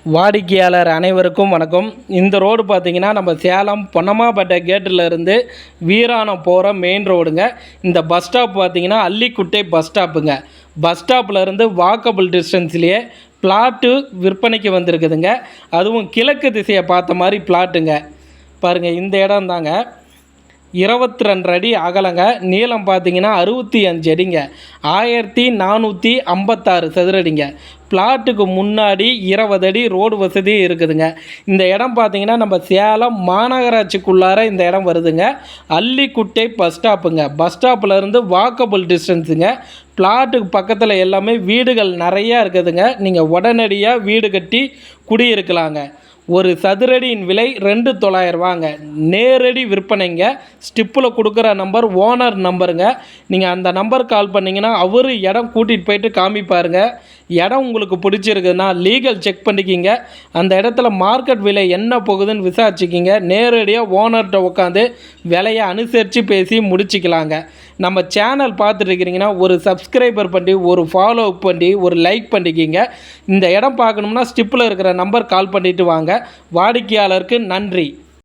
வாடிக்கையாளர் அனைவருக்கும் வணக்கம். இந்த ரோடு பார்த்திங்கன்னா நம்ம சேலம் பொன்னம்மாப்பேட்டை கேட்டில் இருந்து வீராணம் போகிற மெயின் ரோடுங்க. இந்த பஸ் ஸ்டாப் பார்த்திங்கன்னா அல்லிக்குட்டை பஸ் ஸ்டாப்புங்க. பஸ் ஸ்டாப்பில் இருந்து வாக்கபிள் டிஸ்டன்ஸ்லேயே பிளாட்டு விற்பனைக்கு வந்திருக்குதுங்க. அதுவும் கிழக்கு திசையை பார்த்த மாதிரி பிளாட்டுங்க. பாருங்கள், இந்த இடம் தாங்க 22 அடி அகலங்க. நீளம் பார்த்தீங்கன்னா 65 அடிங்க. 1456 சதுரடிங்க. பிளாட்டுக்கு முன்னாடி 20 அடி ரோடு வசதி இருக்குதுங்க. இந்த இடம் பார்த்தீங்கன்னா நம்ம சேலம் மாநகராட்சிக்குள்ளார இந்த இடம் வருதுங்க. அல்லிக்குட்டை பஸ் ஸ்டாப்புங்க. பஸ் ஸ்டாப்பில் இருந்து வாக்கபிள் டிஸ்டன்ஸுங்க. பிளாட்டுக்கு பக்கத்தில் எல்லாமே வீடுகள் நிறையா இருக்குதுங்க. நீங்கள் உடனடியாக வீடு கட்டி குடியிருக்கலாங்க. ஒரு சதுரடியின் விலை 2,900 நேரடி விற்பனைங்க. ஸ்டிப்பில் கொடுக்குற நம்பர் ஓனர் நம்பருங்க. நீங்கள் அந்த நம்பர் கால் பண்ணிங்கன்னா அவர் இடம் கூட்டிகிட்டு போயிட்டு காமிப்பாருங்க. இடம் உங்களுக்கு பிடிச்சிருக்குதுன்னா லீகல் செக் பண்ணிக்கிங்க. அந்த இடத்துல மார்க்கெட் விலை என்ன போகுதுன்னு விசாரிச்சுக்கிங்க. நேரடியாக ஓனர்கிட்ட உட்காந்து விலையை அனுசரித்து பேசி முடிச்சிக்கலாங்க. நம்ம சேனல் பார்த்துட்ருக்கிறீங்கன்னா ஒரு சப்ஸ்கிரைபர் பண்ணி, ஒரு ஃபாலோ பண்ணி, ஒரு லைக் பண்ணிக்கிங்க. இந்த இடம் பார்க்கணும்னா ஸ்டிப்பில் இருக்கிற நம்பர் கால் பண்ணிவிட்டு வாங்க. வாடிக்கையாளருக்கு நன்றி.